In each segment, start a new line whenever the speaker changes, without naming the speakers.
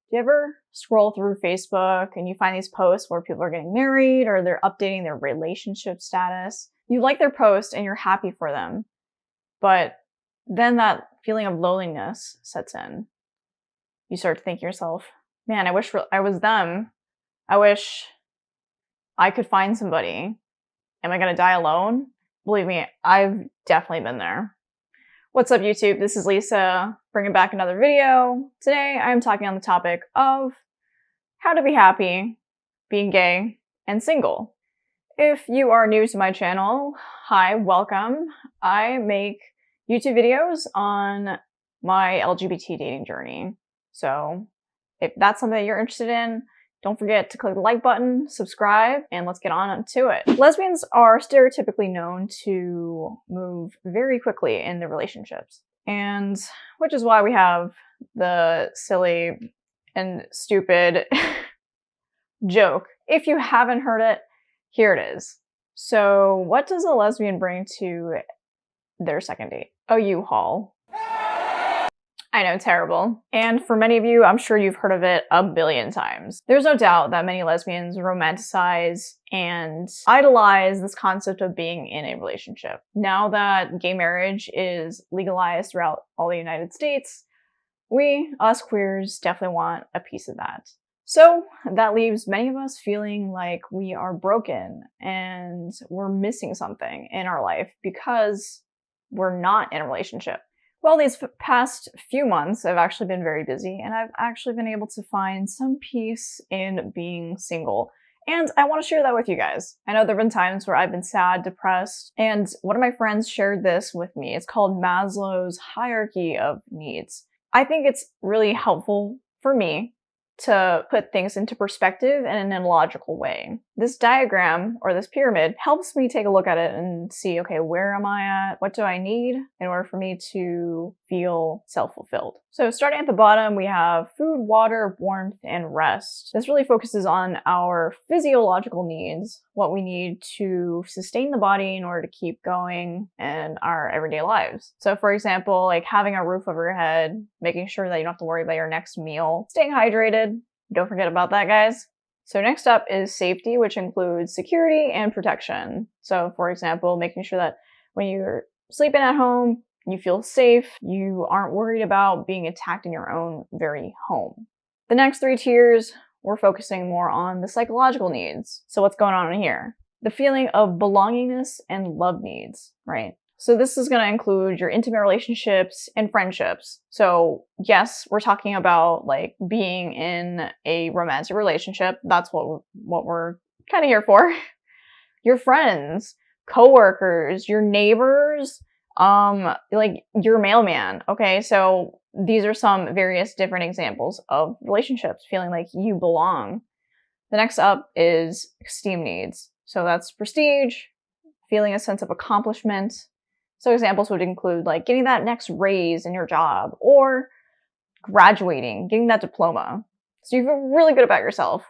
Do you ever scroll through Facebook and you find these posts where people are getting married or they're updating their relationship status? You like their post and you're happy for them, but then that feeling of loneliness sets in. You start to think to yourself, man, I wish I was them. I wish I could find somebody. Am I going to die alone? Believe me, I've definitely been there. What's up, YouTube? This is Lisa, bringing back another video. Today, I'm talking on the topic of how to be happy, being gay, and single. If you are new to my channel, hi, welcome. I make YouTube videos on my LGBT dating journey. So if that's something that you're interested in, don't forget to click the like button, subscribe, and let's get on to it. Lesbians are stereotypically known to move very quickly in their relationships, and which is why we have the silly and stupid joke. If you haven't heard it, here it is. So what does a lesbian bring to their second date? A U-Haul. I know, terrible. And for many of you, I'm sure you've heard of it a billion times. There's no doubt that many lesbians romanticize and idolize this concept of being in a relationship. Now that gay marriage is legalized throughout all the United States, we, us queers, definitely want a piece of that. So that leaves many of us feeling like we are broken and we're missing something in our life because we're not in a relationship. Well, these past few months, I've actually been very busy, and I've actually been able to find some peace in being single. And I want to share that with you guys. I know there have been times where I've been sad, depressed, and one of my friends shared this with me. It's called Maslow's hierarchy of needs. I think it's really helpful for me to put things into perspective and in a logical way. This diagram, or this pyramid, helps me take a look at it and see, okay, where am I at? What do I need in order for me to feel self-fulfilled? So starting at the bottom, we have food, water, warmth, and rest. This really focuses on our physiological needs, what we need to sustain the body in order to keep going in our everyday lives. So for example, like having a roof over your head, making sure that you don't have to worry about your next meal, staying hydrated. Don't forget about that, guys. So next up is safety, which includes security and protection. So for example, making sure that when you're sleeping at home, you feel safe, you aren't worried about being attacked in your own very home. The next three tiers, we're focusing more on the psychological needs. So what's going on in here? The feeling of belongingness and love needs, right? So this is going to include your intimate relationships and friendships. So yes, we're talking about like being in a romantic relationship. That's what we're kind of here for. Your friends, coworkers, your neighbors, like your mailman. Okay, so these are some various different examples of relationships, feeling like you belong. The next up is esteem needs. So that's prestige, feeling a sense of accomplishment. So examples would include like getting that next raise in your job or graduating, getting that diploma. So you feel really good about yourself.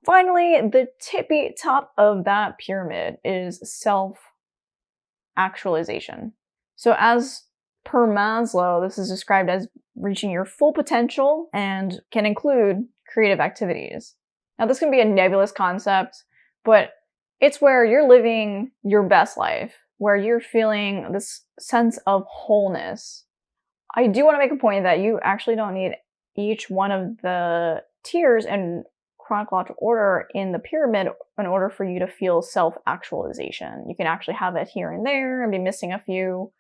Finally, the tippy top of that pyramid is self-actualization. So as per Maslow, this is described as reaching your full potential and can include creative activities. Now this can be a nebulous concept, but it's where you're living your best life, where you're feeling this sense of wholeness. I do want to make a point that you actually don't need each one of the tiers in chronological order in the pyramid in order for you to feel self-actualization. You can actually have it here and there and be missing a few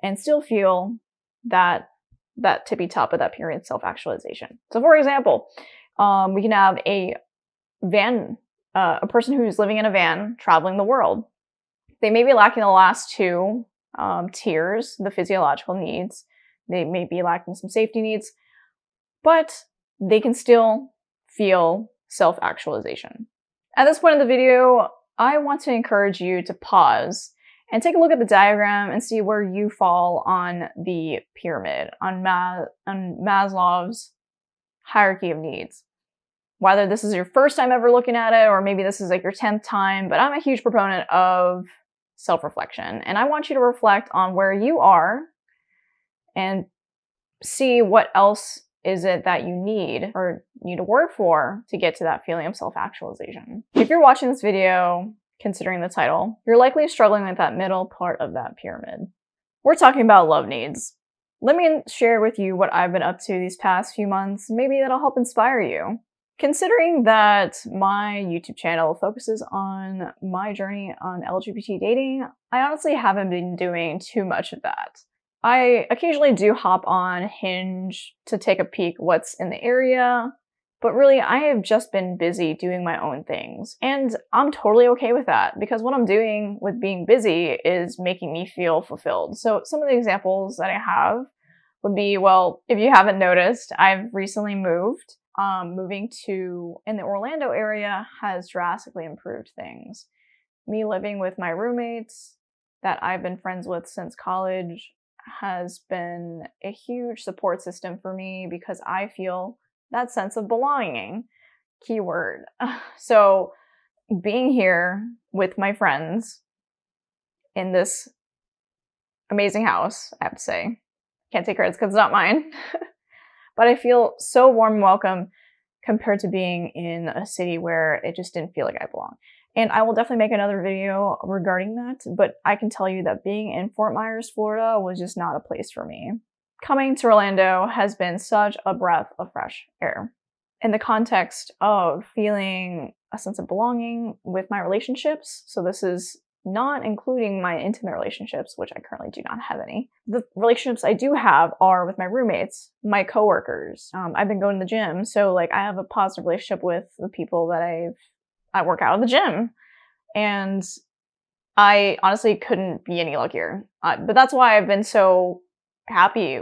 and still feel that tippy top of that pyramid, self-actualization. So for example, we can have a person who's living in a van traveling the world. They may be lacking the last two tiers, the physiological needs. They may be lacking some safety needs, but they can still feel self-actualization. At this point in the video, I want to encourage you to pause and take a look at the diagram and see where you fall on the pyramid, on Maslow's hierarchy of needs. Whether this is your first time ever looking at it, or maybe this is like your 10th time, but I'm a huge proponent of self-reflection. And I want you to reflect on where you are and see what else is it that you need or need to work for to get to that feeling of self-actualization? If you're watching this video, considering the title, you're likely struggling with that middle part of that pyramid. We're talking about love needs. Let me share with you what I've been up to these past few months. Maybe that'll help inspire you. Considering that my YouTube channel focuses on my journey on LGBT dating, I honestly haven't been doing too much of that. I occasionally do hop on Hinge to take a peek what's in the area, but really I have just been busy doing my own things. And I'm totally okay with that because what I'm doing with being busy is making me feel fulfilled. So some of the examples that I have would be, well, if you haven't noticed, I've recently moved. Moving to in the Orlando area has drastically improved things. Me living with my roommates that I've been friends with since college has been a huge support system for me because I feel that sense of belonging. Keyword. So being here with my friends in this amazing house, I have to say, can't take credit because it's not mine, but I feel so warm and welcome compared to being in a city where it just didn't feel like I belong. And I will definitely make another video regarding that, but I can tell you that being in Fort Myers, Florida was just not a place for me. Coming to Orlando has been such a breath of fresh air. In the context of feeling a sense of belonging with my relationships, so this is not including my intimate relationships, which I currently do not have any. The relationships I do have are with my roommates, my coworkers. I've been going to the gym, so like I have a positive relationship with the people that I work out at the gym, and I honestly couldn't be any luckier. But that's why I've been so happy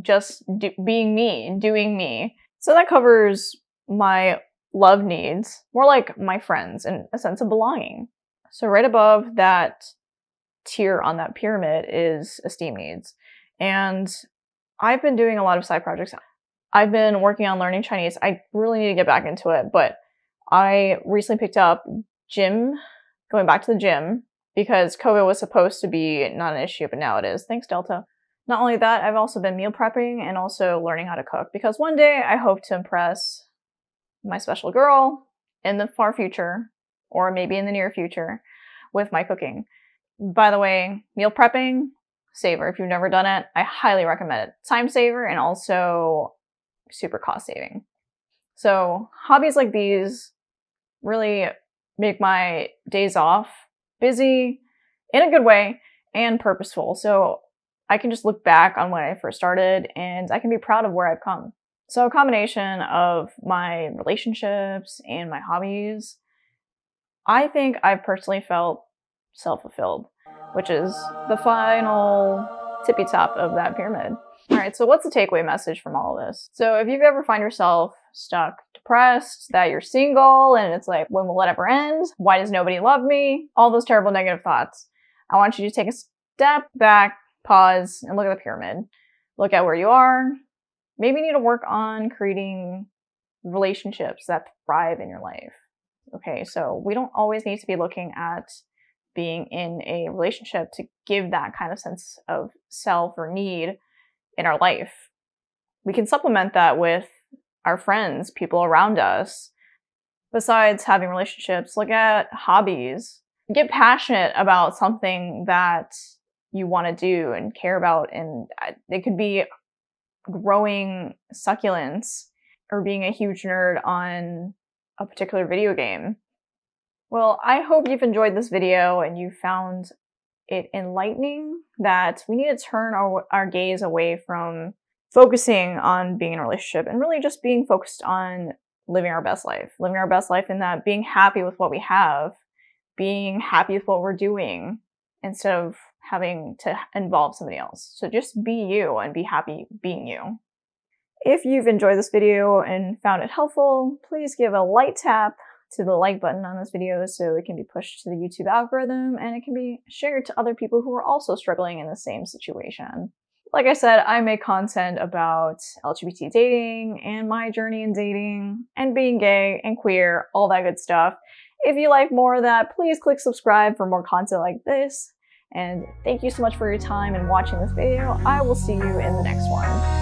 just being me and doing me. So that covers my love needs, more like my friends and a sense of belonging. So right above that tier on that pyramid is esteem needs. And I've been doing a lot of side projects. I've been working on learning Chinese. I really need to get back into it, but I recently picked up going back to the gym because COVID was supposed to be not an issue, but now it is. Thanks, Delta. Not only that, I've also been meal prepping and also learning how to cook because one day I hope to impress my special girl in the far future, or maybe in the near future, with my cooking. By the way, meal prepping, saver. If you've never done it, I highly recommend it. Time saver and also super cost saving. So hobbies like these really make my days off busy in a good way and purposeful. So I can just look back on when I first started and I can be proud of where I've come. So a combination of my relationships and my hobbies, I think I've personally felt self-fulfilled, which is the final tippy top of that pyramid. All right, so what's the takeaway message from all of this? So if you've ever find yourself stuck, depressed, that you're single, and it's like, when will it ever end? Why does nobody love me? All those terrible negative thoughts. I want you to take a step back, pause, and look at the pyramid. Look at where you are. Maybe you need to work on creating relationships that thrive in your life. Okay, so we don't always need to be looking at being in a relationship to give that kind of sense of self or need in our life. We can supplement that with our friends, people around us. Besides having relationships, look at hobbies. Get passionate about something that you want to do and care about, and it could be growing succulents or being a huge nerd on a particular video game. Well, I hope you've enjoyed this video and you found it enlightening that we need to turn our gaze away from focusing on being in a relationship and really just being focused on living our best life. Living our best life in that being happy with what we have, being happy with what we're doing instead of having to involve somebody else. So just be you and be happy being you. If you've enjoyed this video and found it helpful, please give a light tap to the like button on this video so it can be pushed to the YouTube algorithm and it can be shared to other people who are also struggling in the same situation. Like I said, I make content about LGBT dating and my journey in dating and being gay and queer, all that good stuff. If you like more of that, please click subscribe for more content like this. And thank you so much for your time and watching this video. I will see you in the next one.